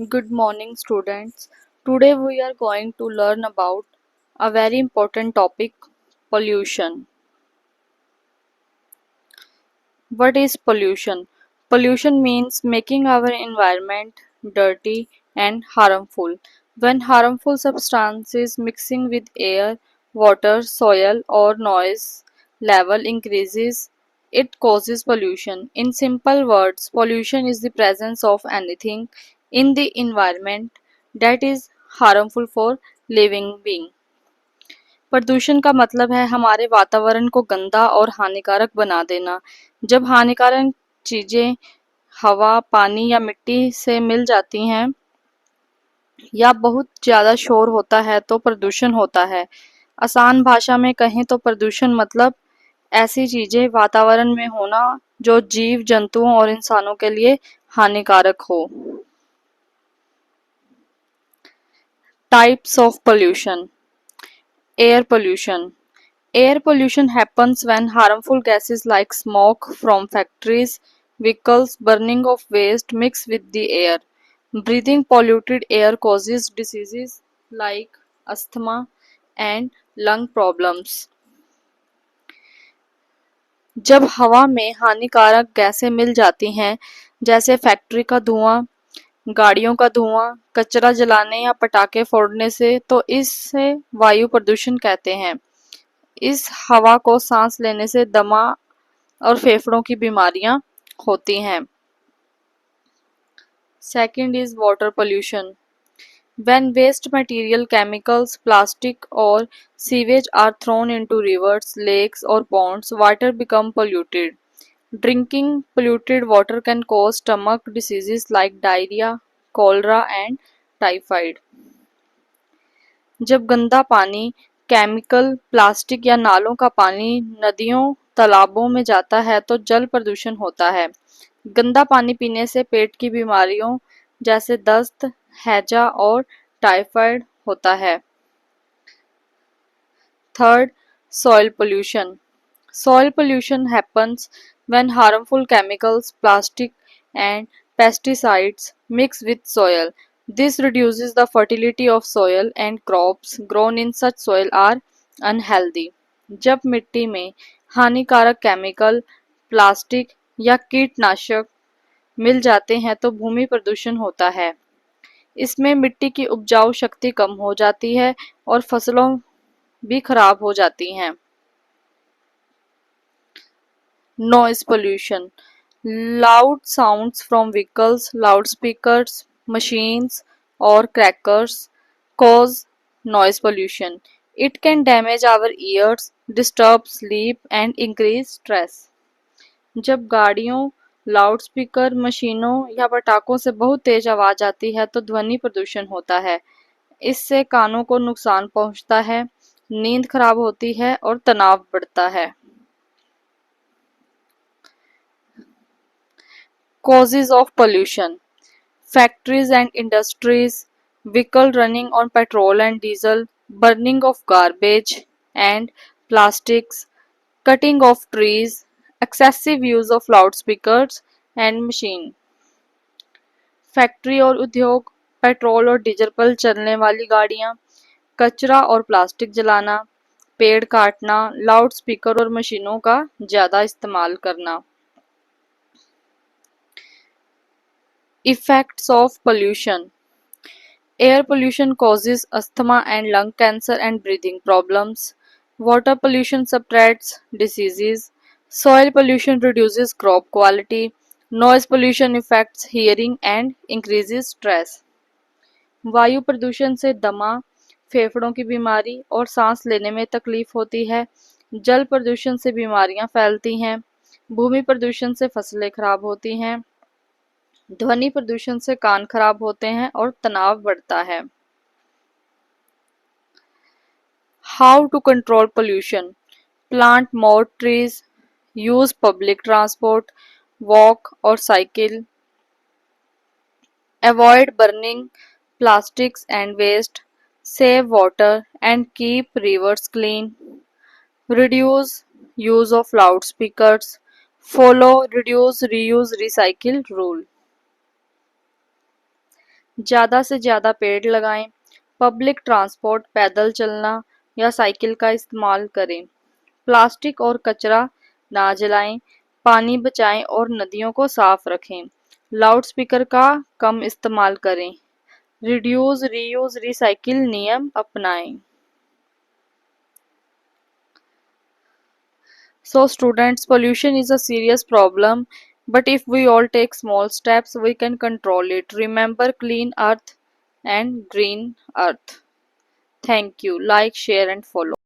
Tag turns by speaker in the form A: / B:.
A: Good morning, students. Today we are going to learn about a very important topic, pollution. What is pollution? Pollution means making our environment dirty and harmful. When harmful substances mixing with air, water, soil, or noise level increases, it causes pollution. In simple words, pollution is the presence of anything in the environment that is harmful for living being. प्रदूषण का मतलब है हमारे वातावरण को गंदा और हानिकारक बना देना। जब हानिकारक चीजें हवा, पानी या मिट्टी से मिल जाती हैं या बहुत ज्यादा शोर होता है तो प्रदूषण होता है। आसान भाषा में कहें तो प्रदूषण मतलब ऐसी चीजें वातावरण में होना जो जीव जंतुओं और इंसानों के लिए हानिकारक हो। Types of pollution. Air pollution. Air pollution happens when harmful gases like smoke from factories, vehicles, burning of waste mix with the air. Breathing polluted air causes diseases like asthma and lung problems. जब हवा में हानिकारक गैसें मिल जाती हैं, जैसे factory का धुआं, गाड़ियों का धुआं, कचरा जलाने या पटाखे फोड़ने से, तो इससे वायु प्रदूषण कहते हैं। इस हवा को सांस लेने से दमा और फेफड़ों की बीमारियां होती हैं। Second is water pollution. When waste material, chemicals, plastic or sewage are thrown into rivers, lakes or ponds, water become polluted. Drinking polluted water can cause stomach diseases like diarrhea, cholera and typhoid. जब गंदा पानी, chemical, plastic या नालों का पानी नदियों, तालाबों में जाता है तो जल प्रदूषण होता है। गंदा पानी पीने से पेट की बीमारियों जैसे दस्त, हैजा और टाइफाइड होता है। Third, soil pollution. Soil pollution happens when harmful chemicals, plastic and pesticides mix with soil. This reduces the fertility of soil and crops grown in such soil are unhealthy. जब मिट्टी में हानिकारक केमिकल, प्लास्टिक या कीटनाशक मिल जाते हैं तो भूमि प्रदूषण होता है। इसमें मिट्टी की उपजाऊ शक्ति कम हो जाती है और फसलों भी खराब हो जाती हैं। Noise pollution. Loud sounds from vehicles, loudspeakers, machines, or crackers cause noise pollution. It can damage our ears, disturb sleep, and increase stress. जब गाड़ियों, लाउडस्पीकर, मशीनों या पटाखों से बहुत तेज आवाज आती है तो ध्वनि प्रदूषण होता है। इससे कानों को नुकसान पहुंचता है, नींद खराब होती है और तनाव बढ़ता है। Causes of pollution. Factories and industries, vehicle running on petrol and diesel, burning of garbage and plastics, cutting of trees, excessive use of loudspeakers and machine. Factory और उद्योग, पेट्रोल और डीजल पर चलने वाली गाड़ियां, कचरा और प्लास्टिक जलाना, पेड़ काटना, लाउडस्पीकर और मशीनों का ज्यादा इस्तेमाल करना। Effects of pollution. Air pollution causes asthma and lung cancer and breathing problems. Water pollution spreads diseases. Soil pollution reduces crop quality. Noise pollution affects hearing and increases stress. वायु प्रदूषण से दमा, फेफड़ों की बीमारी और सांस लेने में तकलीफ होती है। जल प्रदूषण से बीमारियां फैलती हैं। भूमि प्रदूषण से फसलें खराब होती हैं। ध्वनि प्रदूषण से कान खराब होते हैं और तनाव बढ़ता है। How to control pollution. Plant more trees, use public transport, walk और cycle, avoid burning plastics and waste, save water and keep rivers clean, reduce use of loudspeakers, follow reduce reuse recycle rule. ज़्यादा से ज़्यादा पेड़ लगाएं। Public transport, पैदल चलना या cycle का इस्तेमाल करें। प्लास्टिक और कचरा ना जलाएं। पानी बचाएं और नदियों को साफ रखें। लाउडस्पीकर का कम इस्तेमाल करें। रिड्यूस, रीयूज, रिसाइकिल नियम अपनाएं। So, students, pollution is a serious problem, but if we all take small steps, we can control it. Remember, clean earth and green earth. Thank you. Like, share, and follow.